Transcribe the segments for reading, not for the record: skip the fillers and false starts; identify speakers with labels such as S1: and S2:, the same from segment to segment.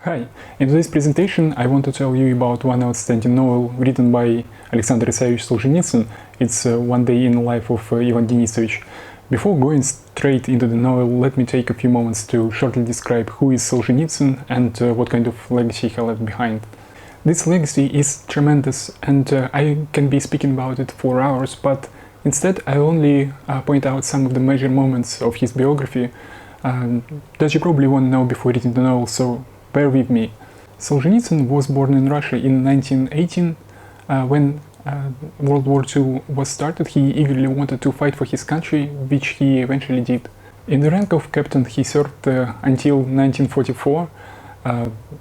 S1: Hi, in today's presentation I want to tell you about one outstanding novel written by Alexander Isaievich Solzhenitsyn. It's One Day in the Life of Ivan Denisovich. Before going straight into the novel, let me take a few moments to shortly describe who is Solzhenitsyn and what kind of legacy he left behind. This legacy is tremendous and I can be speaking about it for hours, but instead I only point out some of the major moments of his biography that you probably won't know before reading the novel, so bear with me. Solzhenitsyn was born in Russia in 1918. When World War II was started, he eagerly wanted to fight for his country, which he eventually did. In the rank of captain, he served until 1944,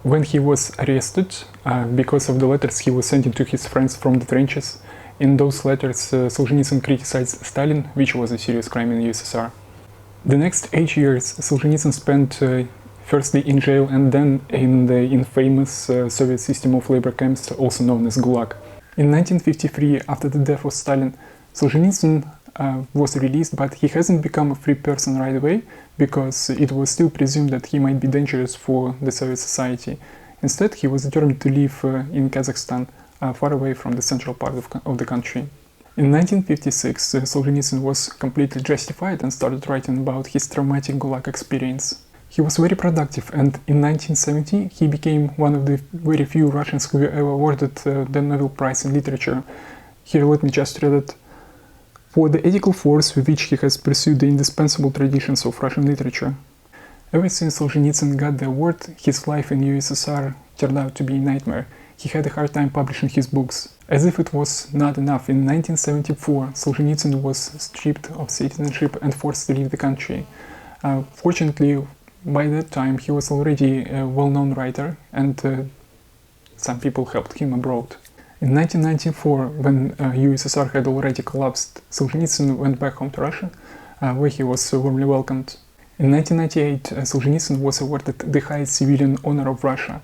S1: when he was arrested because of the letters he was sending to his friends from the trenches. In those letters, Solzhenitsyn criticized Stalin, which was a serious crime in the USSR. The next 8 years, Solzhenitsyn spent firstly in jail and then in the infamous Soviet system of labor camps, also known as Gulag. In 1953, after the death of Stalin, Solzhenitsyn was released, but he hasn't become a free person right away because it was still presumed that he might be dangerous for the Soviet society. Instead, he was determined to live in Kazakhstan, far away from the central part of the country. In 1956, Solzhenitsyn was completely justified and started writing about his traumatic Gulag experience. He was very productive, and in 1970 he became one of the very few Russians who were ever awarded the Nobel Prize in Literature. Here let me just read it. For the ethical force with which he has pursued the indispensable traditions of Russian literature. Ever since Solzhenitsyn got the award, his life in USSR turned out to be a nightmare. He had a hard time publishing his books. As if it was not enough, in 1974 Solzhenitsyn was stripped of citizenship and forced to leave the country. Fortunately, by that time he was already a well-known writer and some people helped him abroad. In 1994, when USSR had already collapsed, Solzhenitsyn went back home to Russia, where he was warmly welcomed. In 1998, Solzhenitsyn was awarded the highest civilian honor of Russia,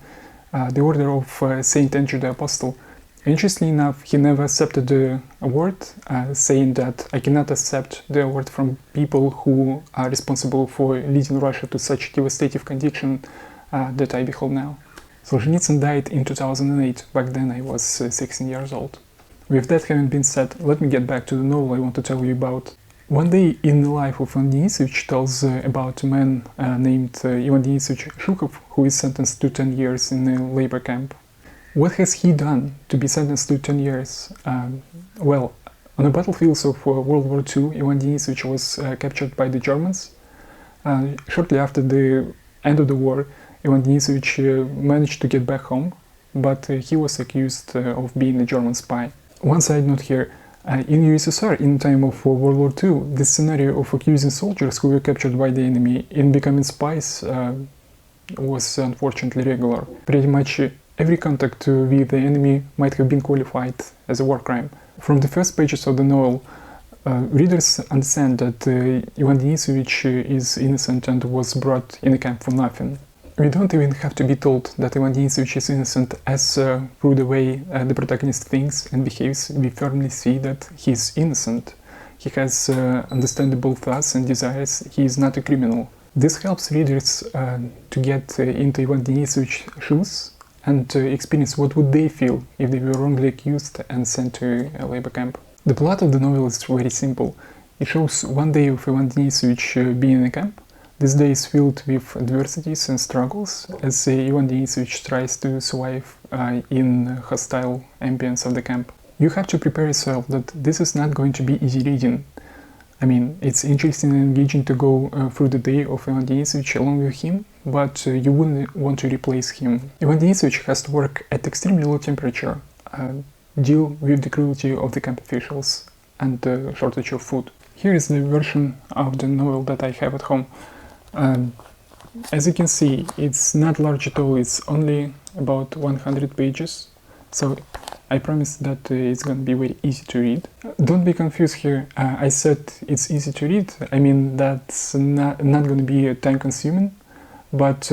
S1: the Order of Saint Andrew the Apostle. Interestingly enough, he never accepted the award, saying that I cannot accept the award from people who are responsible for leading Russia to such devastating condition that I behold now. Solzhenitsyn died in 2008, back then I was 16 years old. With that having been said, let me get back to the novel I want to tell you about. One Day in the Life of Ivan Denisovich tells about a man named Ivan Denisovich Shukhov, who is sentenced to 10 years in a labor camp. What has he done to be sentenced to 10 years? Well, on the battlefields of World War II, Ivan Denisovich was captured by the Germans. Shortly after the end of the war, Ivan Denisovich managed to get back home, but he was accused of being a German spy. One side note here, in USSR, in the time of World War II, the scenario of accusing soldiers who were captured by the enemy in becoming spies was unfortunately regular. Pretty much every contact with the enemy might have been qualified as a war crime. From the first pages of the novel, readers understand that Ivan Denisovich is innocent and was brought in a camp for nothing. We don't even have to be told that Ivan Denisovich is innocent, as through the way the protagonist thinks and behaves, we firmly see that he is innocent. He has understandable thoughts and desires, he is not a criminal. This helps readers to get into Ivan Denisovich's shoes and experience what would they feel if they were wrongly accused and sent to a labor camp. The plot of the novel is very simple. It shows one day of Ivan Denisovich being in a camp. This day is filled with adversities and struggles as Ivan Denisovich tries to survive in hostile ambience of the camp. You have to prepare yourself that this is not going to be easy reading. I mean, it's interesting and engaging to go through the day of Ivan Denisovich along with him, but you wouldn't want to replace him. Ivan Denisovich has to work at extremely low temperature, deal with the cruelty of the camp officials and the shortage of food. Here is the version of the novel that I have at home. As you can see, it's not large at all, it's only about 100 pages, so I promise that it's gonna be very easy to read. Don't be confused here, I said it's easy to read, I mean that's not gonna be time-consuming, but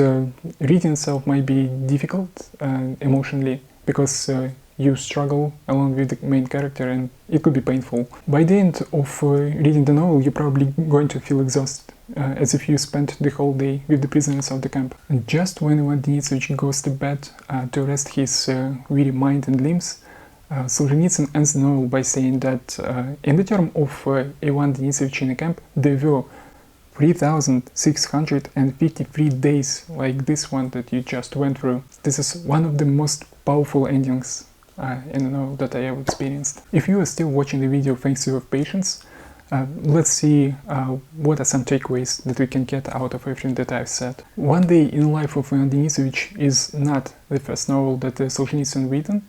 S1: reading itself might be difficult emotionally, because you struggle along with the main character and it could be painful. By the end of reading the novel, you're probably going to feel exhausted. as if you spent the whole day with the prisoners of the camp. And just when Ivan Denisovich goes to bed to rest his weary mind and limbs, Solzhenitsyn ends the novel by saying that in the term of Ivan Denisovich in a camp, there were 3,653 days like this one that you just went through. This is one of the most powerful endings in a novel that I ever experienced. If you are still watching the video thanks to your patience, let's see what are some takeaways that we can get out of everything that I've said. One Day in the Life of Ivan Denisovich is not the first novel that Solzhenitsyn written,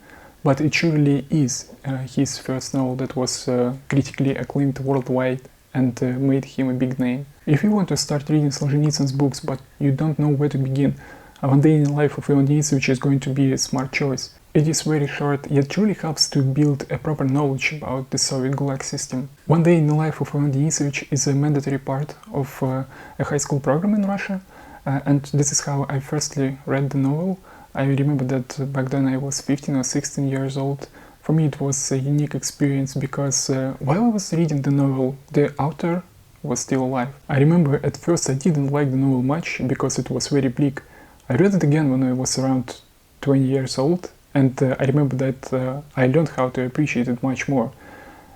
S1: but it surely is his first novel that was critically acclaimed worldwide and made him a big name. If you want to start reading Solzhenitsyn's books but you don't know where to begin, One Day in the Life of Ivan Denisovich is going to be a smart choice. It is very short, yet truly helps to build a proper knowledge about the Soviet Gulag system. One Day in the Life of Ivan Denisovich is a mandatory part of a high school program in Russia, and this is how I firstly read the novel. I remember that back then I was 15 or 16 years old. For me it was a unique experience because while I was reading the novel, the author was still alive. I remember at first I didn't like the novel much because it was very bleak. I read it again when I was around 20 years old, and I remember that I learned how to appreciate it much more.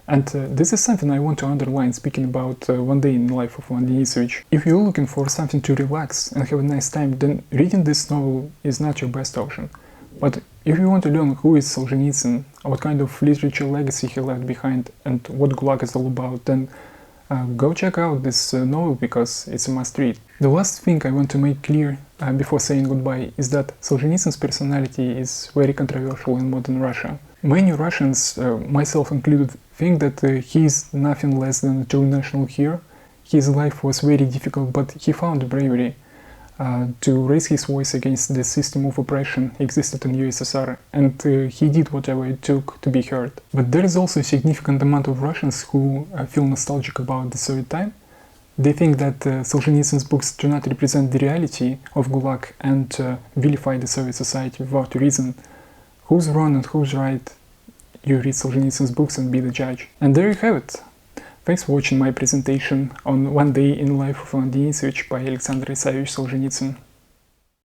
S1: And this is something I want to underline speaking about One Day in the Life of Ivan Denisovich. If you're looking for something to relax and have a nice time, then reading this novel is not your best option. But if you want to learn who is Solzhenitsyn, what kind of literature legacy he left behind, and what Gulag is all about, then go check out this novel because it's a must-read. The last thing I want to make clear before saying goodbye is that Solzhenitsyn's personality is very controversial in modern Russia. Many Russians, myself included, think that he is nothing less than a true national hero. His life was very difficult, but he found bravery to raise his voice against the system of oppression existed in USSR, and he did whatever it took to be heard. But there is also a significant amount of Russians who feel nostalgic about the Soviet time. They think that Solzhenitsyn's books do not represent the reality of Gulag and vilify the Soviet society without reason. Who's wrong and who's right? You read Solzhenitsyn's books and be the judge. And there you have it. Thanks for watching my presentation on One Day in the Life of Ivan Denisovich by Alexander Isayevich Solzhenitsyn.